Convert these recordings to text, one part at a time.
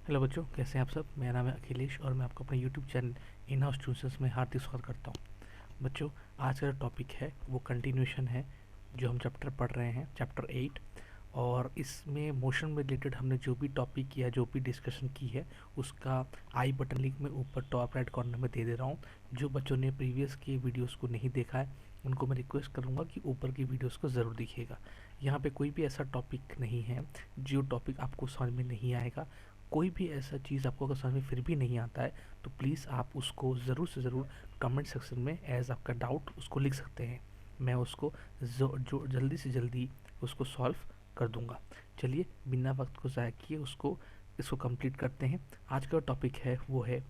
Hello बच्चों, कैसे हैं आप सब। मेरा नाम है अखिलेश और मैं आपको अपने YouTube channel in house tuitions में हार्दिक स्वागत करता हूं। बच्चों, आज का जो टॉपिक है वो कंटिन्यूशन है जो हम चैप्टर पढ़ रहे हैं, चैप्टर 8। और इसमें मोशन में रिलेटेड हमने जो भी टॉपिक किया, जो भी डिस्कशन की है, उसका आई बटन लिंक में ऊपर टॉप राइट कॉर्नर में दे रहा हूँ। जो बच्चों ने प्रीवियस के वीडियोस को नहीं देखा है उनको मैं रिक्वेस्ट करूँगा कि ऊपर की वीडियोस को ज़रूर देखिएगा। यहाँ पे कोई भी ऐसा टॉपिक नहीं है जो टॉपिक आपको समझ में नहीं आएगा। कोई भी ऐसा चीज़ आपको अगर समझ में फिर भी नहीं आता है तो प्लीज़ आप उसको ज़रूर से ज़रूर कमेंट सेक्शन में एज आपका डाउट उसको लिख सकते हैं। मैं उसको जो जल्दी से जल्दी उसको सॉल्व कर दूंगा। चलिए बिना वक्त को ज़ाया किए इसको कंप्लीट करते हैं। आज का टॉपिक है वो है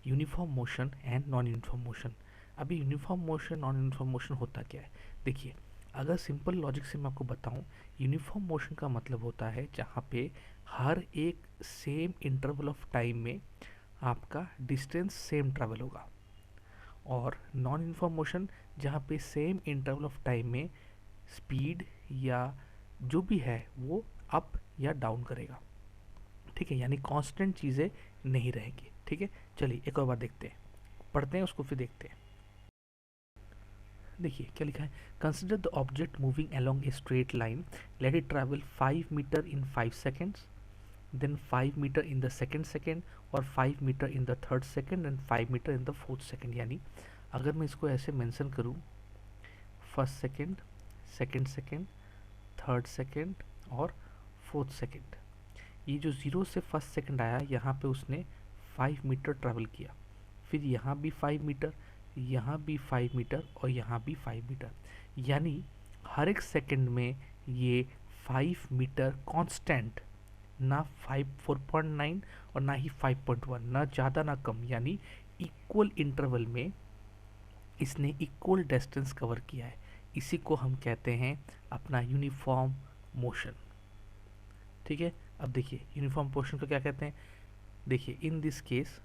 uniform motion and non uniform motion. अभी uniform motion non uniform motion होता क्या है, देखिए। अगर सिंपल लॉजिक से मैं आपको बताऊं, यूनिफॉर्म मोशन का मतलब होता है जहाँ पे हर एक सेम इंटरवल ऑफ टाइम में आपका डिस्टेंस सेम ट्रैवल होगा। और नॉन यूनिफॉर्म मोशन जहाँ पे सेम इंटरवल ऑफ टाइम में स्पीड या जो भी है वो अप या डाउन करेगा। ठीक है, यानी कांस्टेंट चीज़ें नहीं रहेंगी। ठीक है, चलिए एक और बार देखते हैं, पढ़ते हैं उसको फिर देखते हैं। देखिए क्या लिखा है। Consider the object moving along a straight line, let it travel 5 metre in 5 seconds, then 5 meter in the second और 5 meter in the third second and 5 meter in the fourth second। यानी अगर मैं इसको ऐसे मेंशन करूँ, first second, second second, third second और fourth second, ये जो ज़ीरो से फर्स्ट सेकेंड आया यहाँ पे उसने 5 मीटर ट्रैवल किया। फिर यहाँ भी 5 मीटर, यहाँ भी 5 मीटर और यहाँ भी 5 मीटर। यानी हर एक सेकेंड में ये 5 मीटर कांस्टेंट, ना 4.9 और ना ही 5.1, ना ज़्यादा ना कम, यानी इक्वल इंटरवल में इसने इक्वल डिस्टेंस कवर किया है। इसी को हम कहते हैं अपना यूनिफॉर्म मोशन। ठीक है, अब देखिए यूनिफॉर्म मोशन को क्या कहते हैं। देखिए इन दिस केस,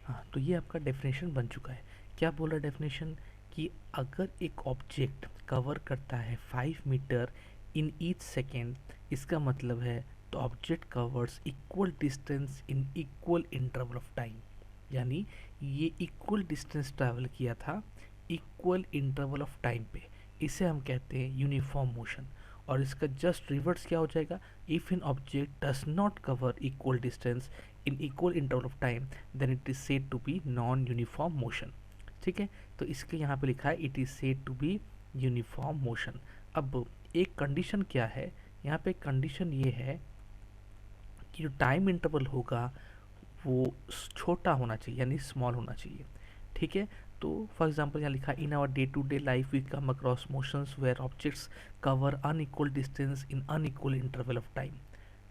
हाँ, तो ये आपका डेफिनेशन बन चुका है। क्या बोला डेफिनेशन कि अगर एक ऑब्जेक्ट कवर करता है 5 मीटर इन ईच सेकेंड, इसका मतलब है तो object covers equal distance in equal interval of time. यानी ये इक्वल डिस्टेंस ट्रैवल किया था इक्वल इंटरवल ऑफ टाइम पे। इसे हम कहते हैं यूनिफॉर्म मोशन। और इसका जस्ट रिवर्स क्या हो जाएगा, if an object does not cover equal distance in equal interval of time then it is said to be non uniform motion. ठीक है, तो इसके यहाँ पे लिखा है it is said to be uniform motion. अब एक कंडीशन क्या है, यहाँ पे कंडीशन ये है कि जो टाइम इंटरवल होगा वो छोटा होना चाहिए, यानी स्मॉल होना चाहिए। ठीक है, तो फॉर एग्जांपल यहाँ लिखा है in our day to day life we come across motions where objects cover unequal distance in unequal interval of time.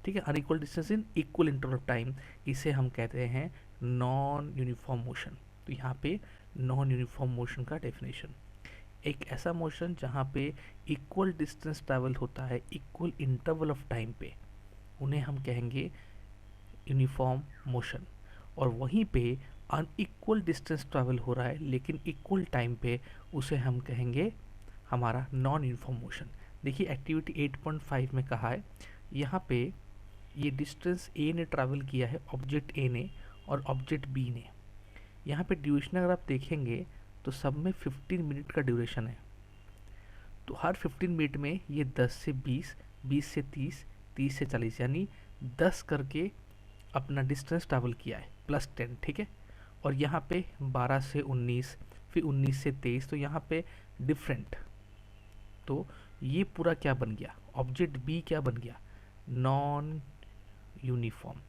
ठीक है, unequal distance in equal interval of time, इसे हम कहते हैं नॉन यूनिफॉर्म मोशन। तो यहाँ पे नॉन यूनिफॉर्म मोशन का डेफिनेशन, एक ऐसा मोशन जहाँ पे इक्वल डिस्टेंस ट्रैवल होता है इक्वल इंटरवल ऑफ टाइम पे, उन्हें हम कहेंगे यूनिफॉर्म मोशन। और वहीं पे अनइक्वल डिस्टेंस ट्रैवल हो रहा है लेकिन इक्वल टाइम पे, उसे हम कहेंगे हमारा नॉन यूनिफॉर्म मोशन। देखिए एक्टिविटी 8.5 में कहा है, यहाँ पे ये डिस्टेंस ए ने ट्रैवल किया है, ऑब्जेक्ट ए ने और ऑब्जेक्ट बी ने। यहाँ पे ड्यूरेशन अगर आप देखेंगे तो सब में 15 मिनट का ड्यूरेशन है। तो हर 15 मिनट में ये 10 से 20, 20 से 30, 30 से 40, यानी 10 करके अपना डिस्टेंस ट्रैवल किया है प्लस 10। ठीक है, और यहाँ पे 12 से 19, फिर 19 से 23, तो यहाँ पे डिफरेंट। तो ये पूरा क्या बन गया, ऑब्जेक्ट बी क्या बन गया, नॉन यूनिफॉर्म।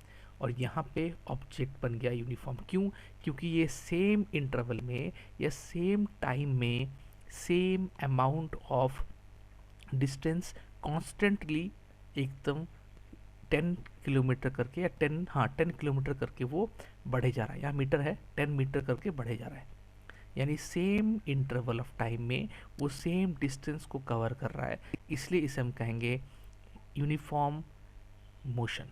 और यहाँ पे ऑब्जेक्ट बन गया यूनिफॉर्म। क्यों, क्योंकि ये सेम इंटरवल में या सेम टाइम में same amount of distance constantly एकदम 10 किलोमीटर करके या 10 किलोमीटर करके वो बढ़े जा रहा है। यहाँ मीटर है, 10 मीटर करके बढ़े जा रहा है। यानी सेम इंटरवल ऑफ टाइम में वो सेम डिस्टेंस को कवर कर रहा है, इसलिए इसे हम कहेंगे यूनिफॉर्म मोशन।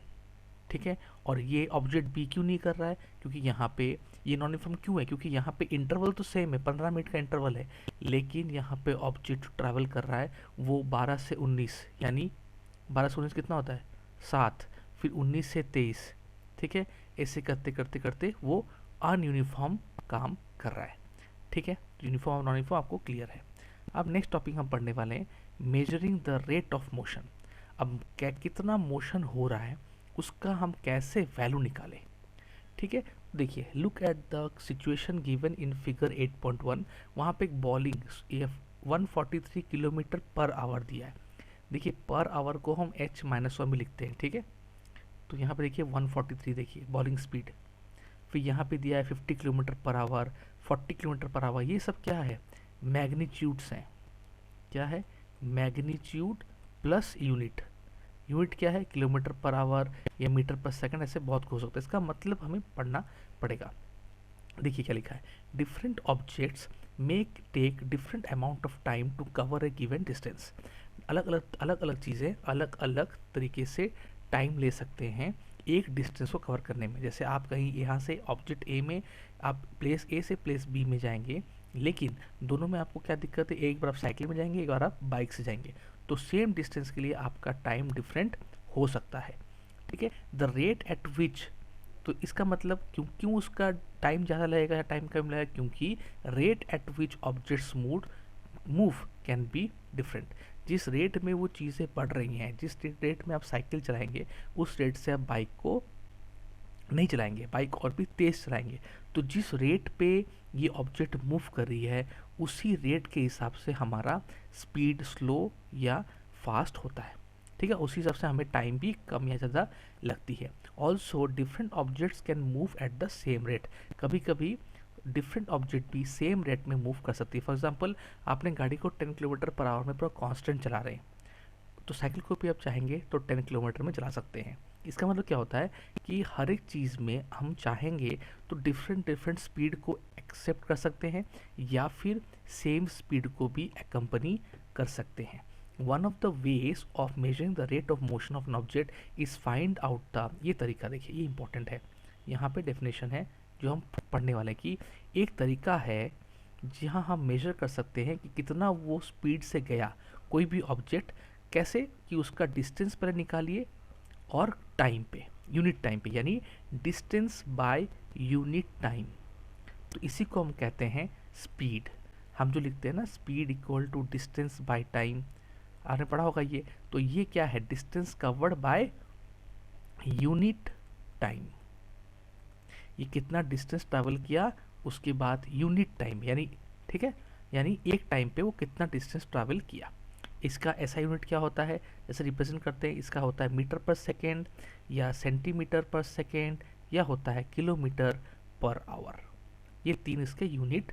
ठीक है, और ये ऑब्जेक्ट बी क्यों नहीं कर रहा है, क्योंकि यहाँ पे ये नॉन यूनिफॉर्म क्यों है, क्योंकि यहाँ पे इंटरवल तो सेम है, 15 मिनट का इंटरवल है, लेकिन यहाँ पे ऑब्जेक्ट ट्रैवल कर रहा है वो 12 से 19, यानी 12 से 19 कितना होता है 7, फिर 19 से 23, ठीक है। ऐसे करते करते करते वो अनयूनिफॉर्म काम कर रहा है, ठीक है। यूनिफॉर्म और नॉन यूनिफॉर्म आपको क्लियर है। अब नेक्स्ट टॉपिक हम पढ़ने वाले हैं measuring the rate of motion. अब क्या कितना मोशन हो रहा है उसका हम कैसे वैल्यू निकालें, ठीक है। देखिए look at the situation given in figure 8.1। वहाँ पे एक बॉलिंग 143 किलोमीटर पर आवर दिया है। देखिए पर आवर को हम h-1 में लिखते हैं, ठीक है। तो यहाँ पे देखिए 143 देखिए बॉलिंग स्पीड, फिर यहाँ पे दिया है 50 kilometre per our, 40 kilometre per our. ये सब क्या है मैग्नीट्यूड्स हैं। क्या है मैग्नीट्यूड प्लस यूनिट। यूनिट क्या है किलोमीटर पर आवर या मीटर पर सेकंड, ऐसे बहुत हो सकता है। इसका मतलब हमें पढ़ना पड़ेगा। देखिए क्या लिखा है, different objects make take different amount of time to cover a given distance. अलग अलग चीज़ें अलग अलग तरीके से टाइम ले सकते हैं एक डिस्टेंस को कवर करने में। जैसे आप कहीं यहाँ से ऑब्जेक्ट ए में आप प्लेस ए से प्लेस बी में जाएंगे, लेकिन दोनों में आपको क्या दिक्कत है, एक बार आप साइकिल में जाएंगे, एक बार आप बाइक से जाएंगे, तो सेम डिस्टेंस के लिए आपका टाइम डिफरेंट हो सकता है, ठीक है। द रेट एट विच, तो इसका मतलब क्यों क्यों उसका टाइम ज़्यादा लगेगा या टाइम कम लगेगा, क्योंकि rate at which objects move can be different. जिस रेट में वो चीज़ें बढ़ रही हैं, जिस रेट में आप साइकिल चलाएंगे उस रेट से आप बाइक को नहीं चलाएंगे, बाइक और भी तेज़ चलाएंगे। तो जिस रेट पे ये ऑब्जेक्ट मूव कर रही है उसी रेट के हिसाब से हमारा स्पीड स्लो या फास्ट होता है, ठीक है। उसी हिसाब से हमें टाइम भी कम या ज़्यादा लगती है। Also different objects can move at the same rate. कभी कभी डिफरेंट ऑब्जेक्ट भी सेम रेट में मूव कर सकती है। फॉर एग्जाम्पल आपने गाड़ी को 10 किलोमीटर पर आवर में पूरा कांस्टेंट चला रहे हैं, तो साइकिल को भी आप चाहेंगे तो 10 किलोमीटर में चला सकते हैं। इसका मतलब क्या होता है कि हर एक चीज़ में हम चाहेंगे तो डिफरेंट डिफरेंट स्पीड को एक्सेप्ट कर सकते हैं या फिर सेम स्पीड को भी एक्कम्पनी कर सकते हैं। One of the ways of measuring the rate of motion of an object is find out the, ये तरीका देखिए ये इंपॉर्टेंट है। यहाँ पे डेफिनेशन है जो हम पढ़ने वाले कि एक तरीका है जहाँ हम मेजर कर सकते हैं कि कितना वो स्पीड से गया कोई भी ऑब्जेक्ट। कैसे कि उसका डिस्टेंस पहले निकालिए और टाइम पे, यूनिट टाइम पे, यानी डिस्टेंस बाय यूनिट टाइम। तो इसी को हम कहते हैं स्पीड। हम जो लिखते हैं ना speed equal to distance by time, आपने पढ़ा होगा ये। तो ये क्या है distance covered by unit time. ये कितना डिस्टेंस ट्रैवल किया उसके बाद यूनिट टाइम, यानी ठीक है, यानी एक टाइम पे वो कितना डिस्टेंस ट्रैवल किया। इसका ऐसा यूनिट क्या होता है जैसे रिप्रेजेंट करते हैं, इसका होता है मीटर पर सेकेंड या सेंटीमीटर पर सेकेंड या होता है किलोमीटर पर आवर। ये तीन इसके यूनिट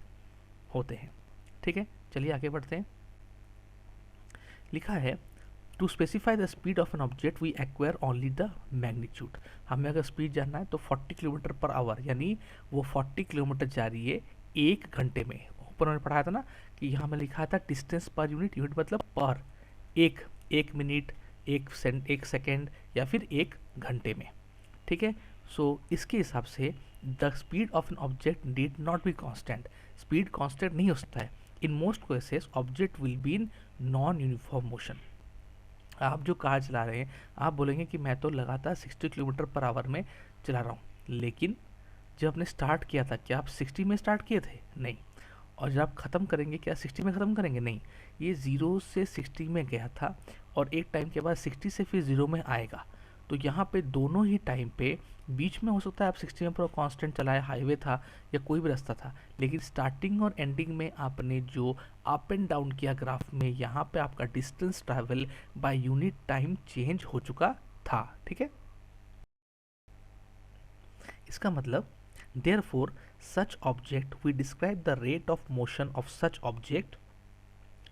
होते हैं, ठीक है। चलिए आगे बढ़ते हैं। लिखा है to specify the speed of an object we acquire only the magnitude. हमें अगर स्पीड जानना है तो 40 किलोमीटर पर आवर, यानी वो 40 किलोमीटर जा रही है एक घंटे में। ऊपर मैंने पढ़ाया था ना कि यहाँ में लिखा था डिस्टेंस पर यूनिट, यूनिट मतलब पर, एक मिनट, एक सेकेंड या फिर एक घंटे में, ठीक है। सो इसके हिसाब से the speed of an object need not be constant. Speed constant नहीं हो सकता है। In most cases object will be in non uniform motion. आप जो कार चला रहे हैं आप बोलेंगे कि मैं तो लगातार 60 किलोमीटर पर आवर में चला रहा हूँ, लेकिन जब आपने स्टार्ट किया था क्या आप 60 में स्टार्ट किए थे? नहीं। और जब आप ख़त्म करेंगे क्या 60 में ख़त्म करेंगे? नहीं। ये 0 से 60 में गया था और एक टाइम के बाद 60 से फिर 0 में आएगा। तो यहाँ पे दोनों ही टाइम पे बीच में हो सकता है आप 60 में पूरा कांस्टेंट चलाए, हाईवे था या कोई भी रास्ता था, लेकिन स्टार्टिंग और एंडिंग में आपने जो अप एंड डाउन किया ग्राफ में, यहाँ पे आपका distance travel by unit time change हो चुका था, ठीक है। इसका मतलब therefore such object we describe the rate of motion of such object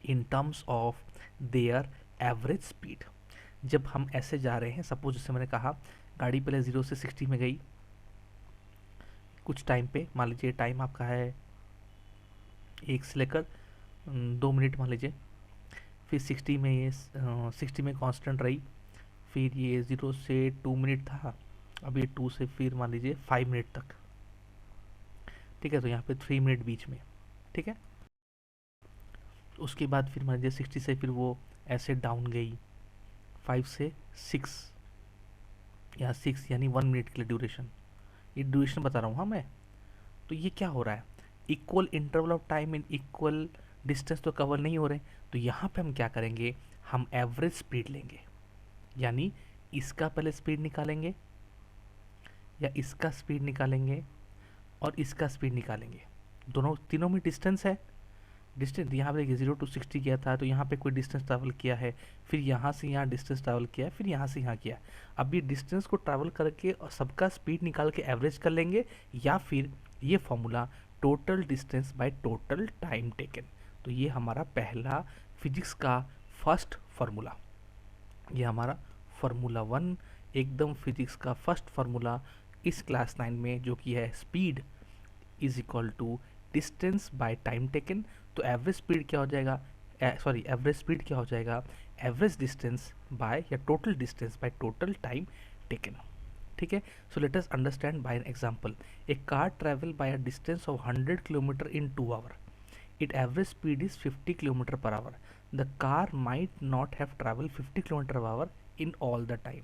in terms of their average speed। जब हम ऐसे जा रहे हैं, सपोज जैसे मैंने कहा गाड़ी पहले 0 से 60 में गई कुछ टाइम पे, मान लीजिए टाइम आपका है 1 से लेकर 2 मिनट मान लीजिए, फिर 60 में ये 60 में कांस्टेंट रही, फिर ये 0 से 2 मिनट था, अब ये 2 से फिर मान लीजिए 5 मिनट तक, ठीक है। तो यहाँ पे 3 मिनट बीच में, ठीक है। उसके बाद फिर मान लीजिए 60 से फिर वो ऐसे डाउन गई 5 से 6, या 6 यानी 1 मिनट के लिए ड्यूरेशन, ये ड्यूरेशन बता रहा हूँ हाँ मैं। तो ये क्या हो रहा है, equal interval of time in equal distance तो कवर नहीं हो रहे। तो यहाँ पे हम क्या करेंगे, हम एवरेज स्पीड लेंगे, यानी इसका पहले स्पीड निकालेंगे या इसका स्पीड निकालेंगे और इसका स्पीड निकालेंगे। दोनों तीनों में डिस्टेंस है, डिस्टेंस यहाँ पे देखिए 0 to 60 किया था, तो यहाँ पे कोई डिस्टेंस ट्रैवल किया है, फिर यहाँ से यहाँ डिस्टेंस ट्रैवल किया है, फिर यहाँ से यहाँ किया। अब ये डिस्टेंस को ट्रैवल करके और सबका स्पीड निकाल के एवरेज कर लेंगे, या फिर ये formula total distance by total time taken. तो ये हमारा पहला फिजिक्स का फर्स्ट फार्मूला, ये हमारा फार्मूला 1 एकदम फिजिक्स का फर्स्ट फार्मूला इस क्लास 9 में, जो कि है speed is equal to distance by time taken. तो एवरेज स्पीड क्या हो जाएगा, एवरेज स्पीड क्या हो जाएगा, एवरेज डिस्टेंस बाय या total distance by total time taken. ठीक है, so let us understand by an example. A car travel by a distance of 100 kilometre in 2 hour, it average speed is 50 kilometre per hour. The car might not have travel 50 kilometre per our in all the time.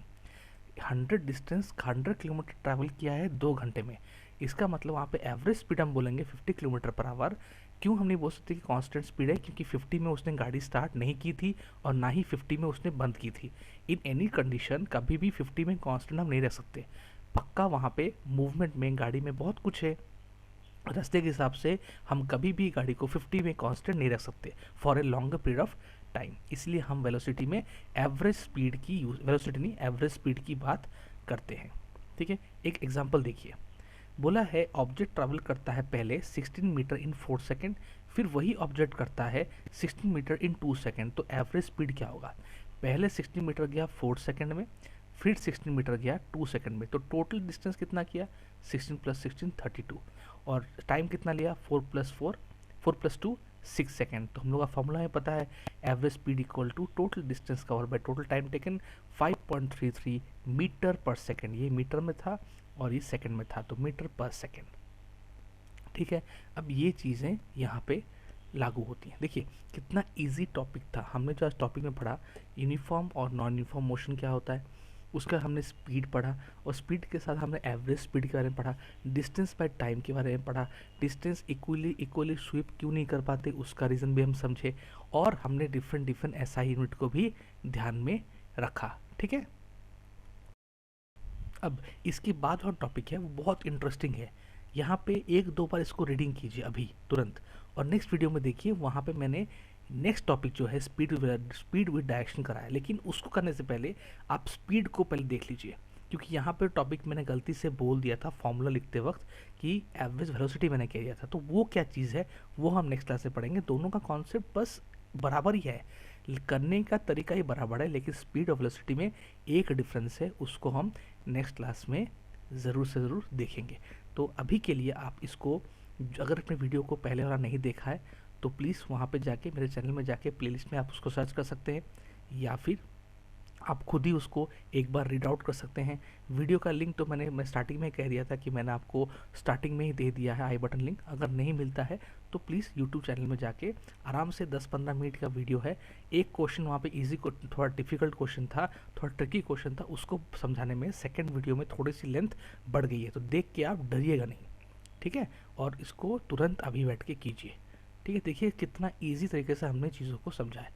100 kilometre travel किया है 2 घंटे में, इसका मतलब वहाँ पे average speed हम बोलेंगे 50 किलोमीटर पर आवर। क्यों हम नहीं बोल सकते कि कांस्टेंट स्पीड है, क्योंकि 50 में उसने गाड़ी स्टार्ट नहीं की थी और ना ही 50 में उसने बंद की थी। इन एनी कंडीशन कभी भी 50 में कांस्टेंट हम नहीं रख सकते। पक्का वहाँ पे मूवमेंट में गाड़ी में बहुत कुछ है, रास्ते के हिसाब से हम कभी भी गाड़ी को 50 में कांस्टेंट नहीं रख सकते for a longer period of time. इसलिए हम वेलोसिटी में एवरेज स्पीड की वेलोसिटी नहीं एवरेज स्पीड की बात करते हैं। ठीक है, एक एग्जांपल देखिए, बोला है ऑब्जेक्ट ट्रैवल करता है पहले 16 मीटर इन 4 सेकेंड, फिर वही ऑब्जेक्ट करता है 16 मीटर इन 2 सेकेंड। तो एवरेज स्पीड क्या होगा, पहले 16 मीटर गया 4 सेकेंड में, फिर 16 मीटर गया 2 सेकेंड में। तो टोटल डिस्टेंस कितना किया, 16 + 16 32, और टाइम कितना लिया 4 + 2 6 सेकेंड। तो हम लोग का फॉर्मूला हमें पता है, average speed equal to total distance cover by total time taken 5.33 metre per second. ये मीटर में था और ये सेकंड में था, तो मीटर पर सेकंड। ठीक है, अब ये चीज़ें यहाँ पे लागू होती हैं। देखिए कितना इजी टॉपिक था, हमने जो आज टॉपिक में पढ़ा यूनिफॉर्म और नॉन यूनिफॉर्म मोशन क्या होता है, उसका हमने स्पीड पढ़ा, और स्पीड के साथ हमने एवरेज स्पीड के बारे में पढ़ा, डिस्टेंस बाय टाइम के बारे में पढ़ा, डिस्टेंस इक्वली स्वीप क्यों नहीं कर पाते उसका रीज़न भी हम समझे, और हमने डिफरेंट एसआई यूनिट को भी ध्यान में रखा। ठीक है, अब इसके बाद और टॉपिक है वो बहुत इंटरेस्टिंग है, यहाँ पे 1-2 बार इसको रीडिंग कीजिए अभी तुरंत, और नेक्स्ट वीडियो में देखिए वहाँ पे मैंने नेक्स्ट टॉपिक जो है स्पीड विद डायरेक्शन कराया। लेकिन उसको करने से पहले आप स्पीड को पहले देख लीजिए, क्योंकि यहाँ पे टॉपिक मैंने गलती से बोल दिया था फॉर्मूला लिखते वक्त कि एवरेज वेलोसिटी मैंने कह दिया था, तो वो क्या चीज़ है वो हम नेक्स्ट क्लास में पढ़ेंगे। दोनों का कॉन्सेप्ट बस बराबर ही है, करने का तरीका ही बराबर है, लेकिन स्पीड और वेलोसिटी में एक डिफरेंस है, उसको हम नेक्स्ट क्लास में ज़रूर से ज़रूर देखेंगे। तो अभी के लिए आप इसको, अगर अपने वीडियो को पहले वाला नहीं देखा है तो प्लीज़ वहाँ पे जाके मेरे चैनल में जाके प्लेलिस्ट में आप उसको सर्च कर सकते हैं, या फिर आप खुद ही उसको एक बार रीड आउट कर सकते हैं। वीडियो का लिंक तो मैं स्टार्टिंग में कह दिया था कि मैंने आपको स्टार्टिंग में ही दे दिया है आई बटन लिंक। अगर नहीं मिलता है तो प्लीज़ यूट्यूब चैनल में जाके आराम से 10-15 मिनट का वीडियो है, एक क्वेश्चन वहाँ पे इजी को थोड़ा डिफिकल्ट क्वेश्चन था, थोड़ा ट्रिकी क्वेश्चन था, उसको समझाने में सेकेंड वीडियो में थोड़ी सी लेंथ बढ़ गई है, तो देख के आप डरिएगा नहीं। ठीक है, और इसको तुरंत अभी बैठ के कीजिए। ठीक है, देखिए कितना ईजी तरीके से हमने चीज़ों को समझा है।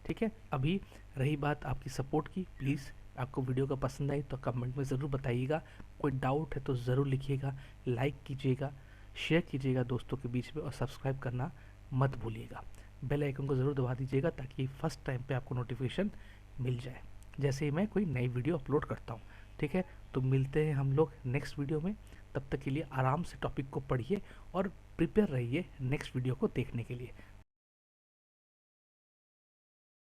ठीक है, अभी रही बात आपकी सपोर्ट की, प्लीज़ आपको वीडियो का पसंद आई तो कमेंट में ज़रूर बताइएगा, कोई डाउट है तो ज़रूर लिखिएगा, लाइक कीजिएगा, शेयर कीजिएगा दोस्तों के बीच में, और सब्सक्राइब करना मत भूलिएगा। बेल आइकन को ज़रूर दबा दीजिएगा ताकि फर्स्ट टाइम पे आपको नोटिफिकेशन मिल जाए जैसे ही मैं कोई नई वीडियो अपलोड करता हूँ। ठीक है, तो मिलते हैं हम लोग नेक्स्ट वीडियो में, तब तक के लिए आराम से टॉपिक को पढ़िए और प्रिपेयर रहिए नेक्स्ट वीडियो को देखने के लिए।